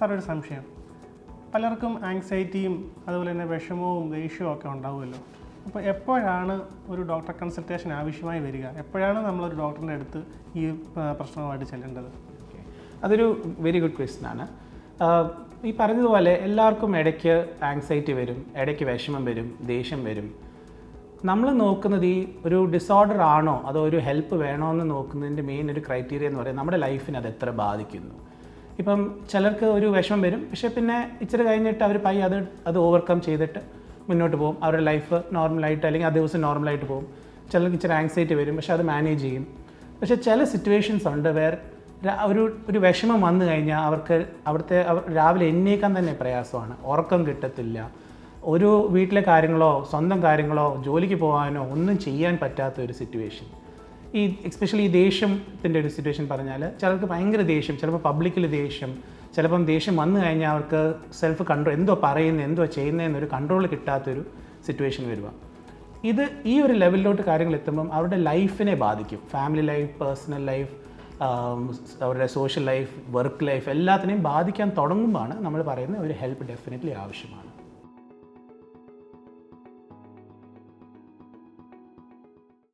Sir ഒരു സംശയം, പലർക്കും ആങ്സൈറ്റിയും അതുപോലെ തന്നെ വിഷമവും ദേഷ്യവും ഒക്കെ ഉണ്ടാവുമല്ലോ. അപ്പോൾ എപ്പോഴാണ് ഒരു ഡോക്ടർ കൺസൾട്ടേഷൻ ആവശ്യമായി വരിക? എപ്പോഴാണ് നമ്മളൊരു ഡോക്ടറിൻ്റെ അടുത്ത് ഈ പ്രശ്നവുമായിട്ട് ചെല്ലേണ്ടത്? അതൊരു വെരി ഗുഡ് ക്വസ്റ്റ്യൻ ആണ്. ഈ പറഞ്ഞതുപോലെ എല്ലാവർക്കും ഇടയ്ക്ക് ആങ്സൈറ്റി വരും, ഇടയ്ക്ക് വിഷമം വരും, ദേഷ്യം വരും. നമ്മൾ നോക്കുന്നത് ഈ ഒരു ഡിസോർഡർ ആണോ അതോ ഒരു ഹെൽപ്പ് വേണോ എന്ന് നോക്കുന്നതിൻ്റെ മെയിൻ ഒരു ക്രൈറ്റീരിയ എന്ന് പറയുന്നത് നമ്മുടെ ലൈഫിനെ അത് എത്ര ബാധിക്കുന്നു. ഇപ്പം ചിലർക്ക് ഒരു വിഷമം വരും, പക്ഷേ പിന്നെ ഇച്ചിരി കഴിഞ്ഞിട്ട് അവർ അത് ഓവർകം ചെയ്തിട്ട് മുന്നോട്ട് പോകും. അവരുടെ ലൈഫ് നോർമലായിട്ട് അല്ലെങ്കിൽ ആ ദിവസം നോർമലായിട്ട് പോകും. ചിലർക്ക് ഇച്ചിരി ആങ്സൈറ്റി വരും, പക്ഷേ അത് മാനേജ് ചെയ്യും. പക്ഷേ ചില സിറ്റുവേഷൻസ് ഉണ്ട് ഒരു വിഷമം വന്നു കഴിഞ്ഞാൽ അവർക്ക് രാവിലെ എണ്ണീക്കാൻ തന്നെ പ്രയാസമാണ്, ഉറക്കം കിട്ടത്തില്ല, ഒരു വീട്ടിലെ കാര്യങ്ങളോ സ്വന്തം കാര്യങ്ങളോ ജോലിക്ക് പോകാനോ ഒന്നും ചെയ്യാൻ പറ്റാത്ത ഒരു സിറ്റുവേഷൻ. എസ്പെഷ്യലി ഈ ദേഷ്യത്തിൻ്റെ ഒരു സിറ്റുവേഷൻ പറഞ്ഞാൽ ചിലർക്ക് ഭയങ്കര ദേഷ്യം, ചിലപ്പോൾ പബ്ലിക്കിൽ ദേഷ്യം, ചിലപ്പം ദേഷ്യം വന്നു കഴിഞ്ഞാൽ അവർക്ക് സെൽഫ് കൺട്രോൾ, എന്തോ പറയുന്നത് എന്തോ ചെയ്യുന്നതെന്നൊരു കൺട്രോൾ കിട്ടാത്തൊരു സിറ്റുവേഷൻ വരിക. ഈ ഒരു ലെവലിലോട്ട് കാര്യങ്ങൾ എത്തുമ്പം അവരുടെ ലൈഫിനെ ബാധിക്കും. ഫാമിലി ലൈഫ്, പേഴ്സണൽ ലൈഫ്, അവരുടെ സോഷ്യൽ ലൈഫ്, വർക്ക് ലൈഫ് എല്ലാത്തിനെയും ബാധിക്കാൻ തുടങ്ങുമ്പോഴാണ് നമ്മൾ പറയുന്നത് ഒരു ഹെൽപ്പ് ഡെഫിനറ്റ്ലി ആവശ്യമാണ്.